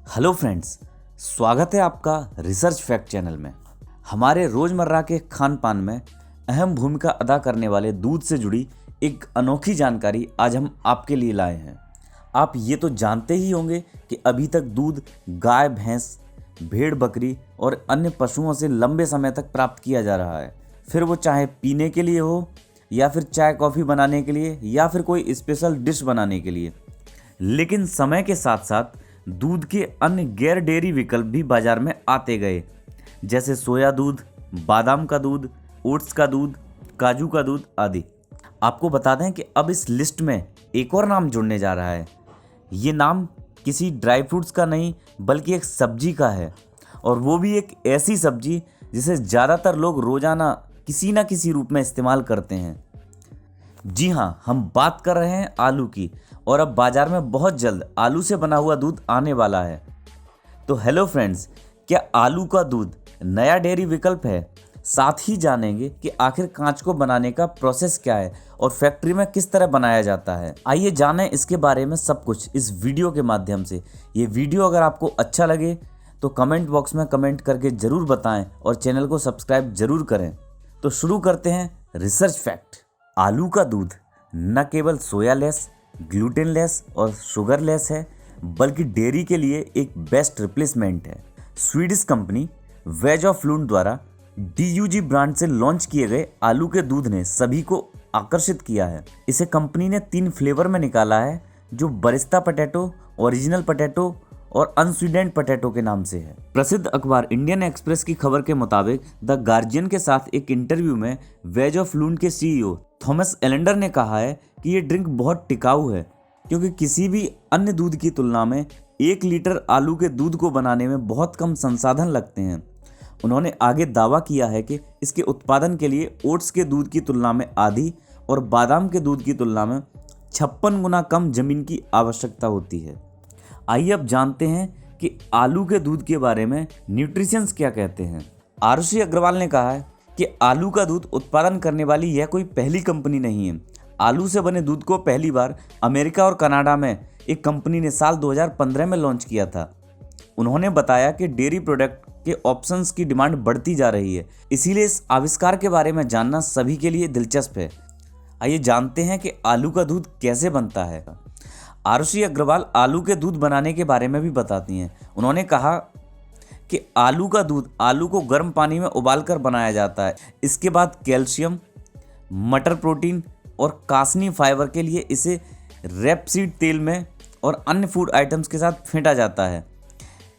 Hello friends, स्वागत है आपका रिसर्च फैक्ट चैनल में। हमारे रोज़मर्रा के खान पान में अहम भूमिका अदा करने वाले दूध से जुड़ी एक अनोखी जानकारी आज हम आपके लिए लाए हैं। आप ये तो जानते ही होंगे कि अभी तक दूध गाय, भैंस, भेड़, बकरी और अन्य पशुओं से लंबे समय तक प्राप्त किया जा रहा है। फिर वो चाहे पीने के लिए हो या फिर चाय कॉफ़ी बनाने के लिए या फिर कोई स्पेशल डिश बनाने के लिए। लेकिन समय के साथ साथ दूध के अन्य गैर डेयरी विकल्प भी बाजार में आते गए, जैसे सोया दूध, बादाम का दूध, ओट्स का दूध, काजू का दूध आदि। आपको बता दें कि अब इस लिस्ट में एक और नाम जुड़ने जा रहा है। ये नाम किसी ड्राई फ्रूट्स का नहीं बल्कि एक सब्जी का है, और वो भी एक ऐसी सब्जी जिसे ज़्यादातर लोग रोज़ाना किसी न किसी रूप में इस्तेमाल करते हैं। जी हाँ, हम बात कर रहे हैं आलू की, और अब बाजार में बहुत जल्द आलू से बना हुआ दूध आने वाला है। तो हेलो फ्रेंड्स, क्या आलू का दूध नया डेयरी विकल्प है? साथ ही जानेंगे कि आखिर कांच को बनाने का प्रोसेस क्या है और फैक्ट्री में किस तरह बनाया जाता है। आइए जानें इसके बारे में सब कुछ इस वीडियो के माध्यम से। ये वीडियो अगर आपको अच्छा लगे तो कमेंट बॉक्स में कमेंट करके ज़रूर बताएं और चैनल को सब्सक्राइब ज़रूर करें। तो शुरू करते हैं रिसर्च फैक्ट। आलू का दूध न केवल सोयालेस, ग्लूटेनलेस और शुगरलेस है, बल्कि डेयरी के लिए एक बेस्ट रिप्लेसमेंट है। स्वीडिश कंपनी वेज ऑफ लून द्वारा DUG ब्रांड से लॉन्च किए गए आलू के दूध ने सभी को आकर्षित किया है। इसे कंपनी ने 3 फ्लेवर में निकाला है, जो बरिस्ता पोटैटो, ओरिजिनल पोटैटो और अनस्वीटेंड पोटैटो के नाम से है। प्रसिद्ध अखबार इंडियन एक्सप्रेस की खबर के मुताबिक द गार्जियन के साथ एक इंटरव्यू में वेज ऑफ लून के CEO थॉमस एलेंडर ने कहा है कि ये ड्रिंक बहुत टिकाऊ है, क्योंकि किसी भी अन्य दूध की तुलना में 1 लीटर आलू के दूध को बनाने में बहुत कम संसाधन लगते हैं। उन्होंने आगे दावा किया है कि इसके उत्पादन के लिए ओट्स के दूध की तुलना में आधी और बादाम के दूध की तुलना में 56 गुना कम जमीन की आवश्यकता होती है। आइए अब जानते हैं कि आलू के दूध के बारे में न्यूट्रिशंस क्या कहते हैं। आरुषि अग्रवाल ने कहा है कि आलू का दूध उत्पादन करने वाली यह कोई पहली कंपनी नहीं है। आलू से बने दूध को पहली बार अमेरिका और कनाडा में एक कंपनी ने साल 2015 में लॉन्च किया था। उन्होंने बताया कि डेयरी प्रोडक्ट के ऑप्शंस की डिमांड बढ़ती जा रही है, इसीलिए इस आविष्कार के बारे में जानना सभी के लिए दिलचस्प है। आइए जानते हैं कि आलू का दूध कैसे बनता है। आरुषि अग्रवाल आलू के दूध बनाने के बारे में भी बताती हैं। उन्होंने कहा कि आलू का दूध आलू को गर्म पानी में उबालकर बनाया जाता है। इसके बाद कैल्शियम, मटर प्रोटीन और कासनी फाइबर के लिए इसे रेपसीड तेल में और अन्य फूड आइटम्स के साथ फेंटा जाता है।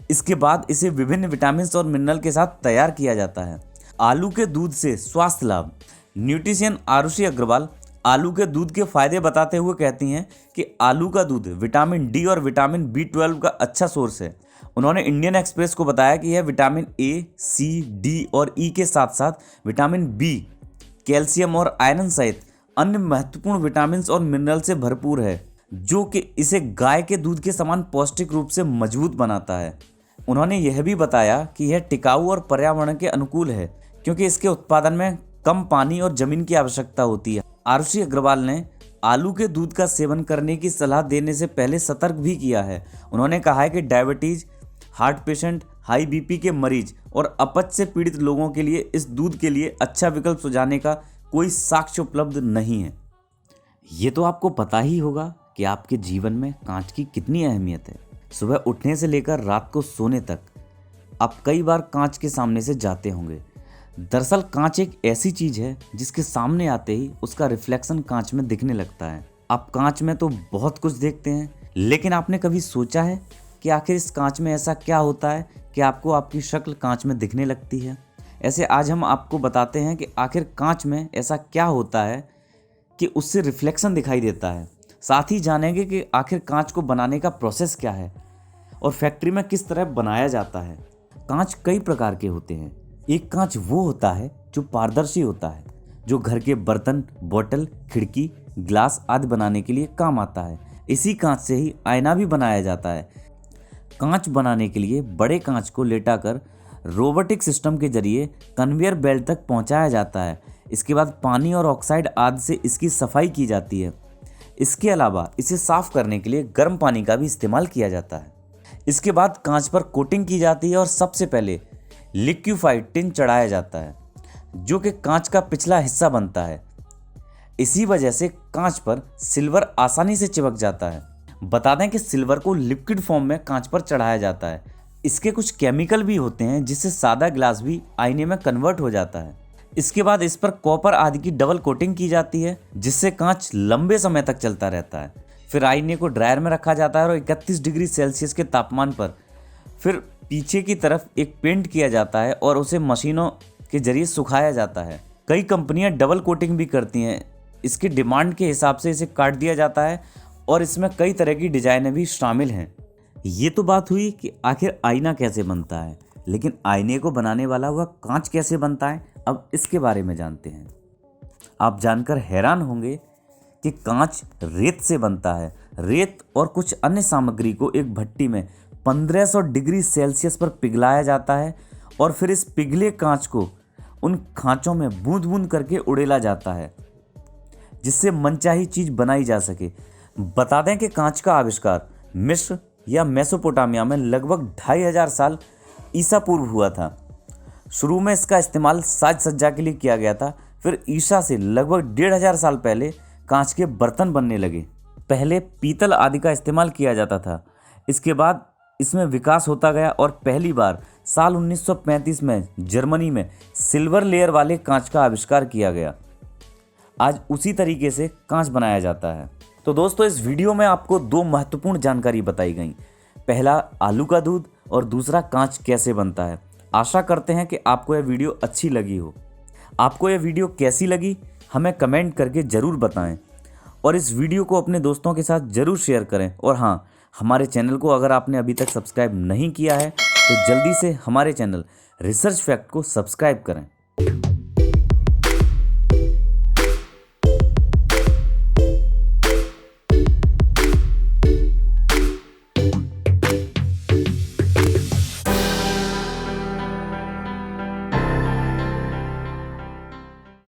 इसके बाद इसे विभिन्न विटामिन और मिनरल के साथ तैयार किया जाता है। आलू के दूध से स्वास्थ्य लाभ। न्यूट्रिशियन आरुषि अग्रवाल आलू के दूध के फायदे बताते हुए कहती हैं कि आलू का दूध विटामिन D और विटामिन B12 का अच्छा सोर्स है। उन्होंने इंडियन एक्सप्रेस को बताया कि यह विटामिन A, C, D और E के साथ साथ विटामिन B, कैल्शियम और आयरन सहित अन्य महत्वपूर्ण विटामिन और मिनरल से भरपूर है, जो कि इसे गाय के दूध के समान पौष्टिक रूप से मजबूत बनाता है। उन्होंने यह भी बताया कि यह टिकाऊ और पर्यावरण के अनुकूल है, क्योंकि इसके उत्पादन में कम पानी और जमीन की आवश्यकता होती है। आरुषि अग्रवाल ने आलू के दूध का सेवन करने की सलाह देने से पहले सतर्क भी किया है। उन्होंने कहा है कि diabetes, heart patient, high BP के मरीज और अपच से पीड़ित लोगों के लिए इस दूध के लिए अच्छा विकल्प सुझाने का कोई साक्ष्य उपलब्ध नहीं है। ये तो आपको पता ही होगा कि आपके जीवन में कांच की कितनी अहमियत है। सुबह उठने से लेकर रात को सोने तक आप कई बार कांच के सामने से जाते होंगे। दरअसल कांच एक ऐसी चीज़ है जिसके सामने आते ही उसका रिफ्लेक्शन कांच में दिखने लगता है। आप कांच में तो बहुत कुछ देखते हैं, लेकिन आपने कभी सोचा है कि आखिर इस कांच में ऐसा क्या होता है कि आपको आपकी शक्ल कांच में दिखने लगती है? ऐसे आज हम आपको बताते हैं कि आखिर कांच में ऐसा क्या होता है कि उससे रिफ्लेक्शन दिखाई देता है। साथ ही जानेंगे कि आखिर कांच को बनाने का प्रोसेस क्या है और फैक्ट्री में किस तरह बनाया जाता है। कांच कई प्रकार के होते हैं। एक कांच वो होता है जो पारदर्शी होता है, जो घर के बर्तन, बोतल, खिड़की, ग्लास आदि बनाने के लिए काम आता है। इसी कांच से ही आईना भी बनाया जाता है। कांच बनाने के लिए बड़े कांच को लेटाकर रोबोटिक सिस्टम के जरिए कन्वेयर बेल्ट तक पहुंचाया जाता है। इसके बाद पानी और ऑक्साइड आदि से इसकी सफाई की जाती है। इसके अलावा इसे साफ करने के लिए गर्म पानी का भी इस्तेमाल किया जाता है। इसके बाद कांच पर कोटिंग की जाती है और सबसे पहले लिक्विफाइड टिन चढ़ाया जाता है, जो कि कांच का पिछला हिस्सा बनता है। इसी वजह से कांच पर सिल्वर आसानी से चिपक जाता है। बता दें कि सिल्वर को लिक्विड फॉर्म में कांच पर चढ़ाया जाता है। इसके कुछ केमिकल भी होते हैं जिससे सादा ग्लास भी आईने में कन्वर्ट हो जाता है। इसके बाद इस पर कॉपर आदि की डबल कोटिंग की जाती है, जिससे कांच लंबे समय तक चलता रहता है। फिर आईने को ड्रायर में रखा जाता है और 31 डिग्री सेल्सियस के तापमान पर फिर पीछे की तरफ एक पेंट किया जाता है और उसे मशीनों के जरिए सुखाया जाता है। कई कंपनियां डबल कोटिंग भी करती हैं। इसकी डिमांड के हिसाब से इसे काट दिया जाता है और इसमें कई तरह की डिजाइनें भी शामिल हैं। ये तो बात हुई कि आखिर आईना कैसे बनता है, लेकिन आईने को बनाने वाला वह कांच कैसे बनता है, अब इसके बारे में जानते हैं। आप जानकर हैरान होंगे कि कांच रेत से बनता है। रेत और कुछ अन्य सामग्री को एक भट्टी में 1500 डिग्री सेल्सियस पर पिघलाया जाता है और फिर इस पिघले कांच को उन खांचों में बूंद बूंद करके उड़ेला जाता है, जिससे मनचाही चीज बनाई जा सके। बता दें कि कांच का आविष्कार मिस्र या मेसोपोटामिया में लगभग 2500 साल ईसा पूर्व हुआ था। शुरू में इसका इस्तेमाल साज सज्जा के लिए किया गया था। फिर ईसा से लगभग 1500 साल पहले कांच के बर्तन बनने लगे। पहले पीतल आदि का इस्तेमाल किया जाता था। इसके बाद इसमें विकास होता गया और पहली बार साल 1935 में जर्मनी में सिल्वर लेयर वाले कांच का आविष्कार किया गया। आज उसी तरीके से कांच बनाया जाता है। तो दोस्तों, इस वीडियो में आपको दो महत्वपूर्ण जानकारी बताई गई। पहला आलू का दूध और दूसरा कांच कैसे बनता है। आशा करते हैं कि आपको यह वीडियो अच्छी लगी हो। आपको यह वीडियो कैसी लगी हमें कमेंट करके ज़रूर बताएं और इस वीडियो को अपने दोस्तों के साथ ज़रूर शेयर करें। और हाँ, हमारे चैनल को अगर आपने अभी तक सब्सक्राइब नहीं किया है तो जल्दी से हमारे चैनल रिसर्च फैक्ट को सब्सक्राइब करें।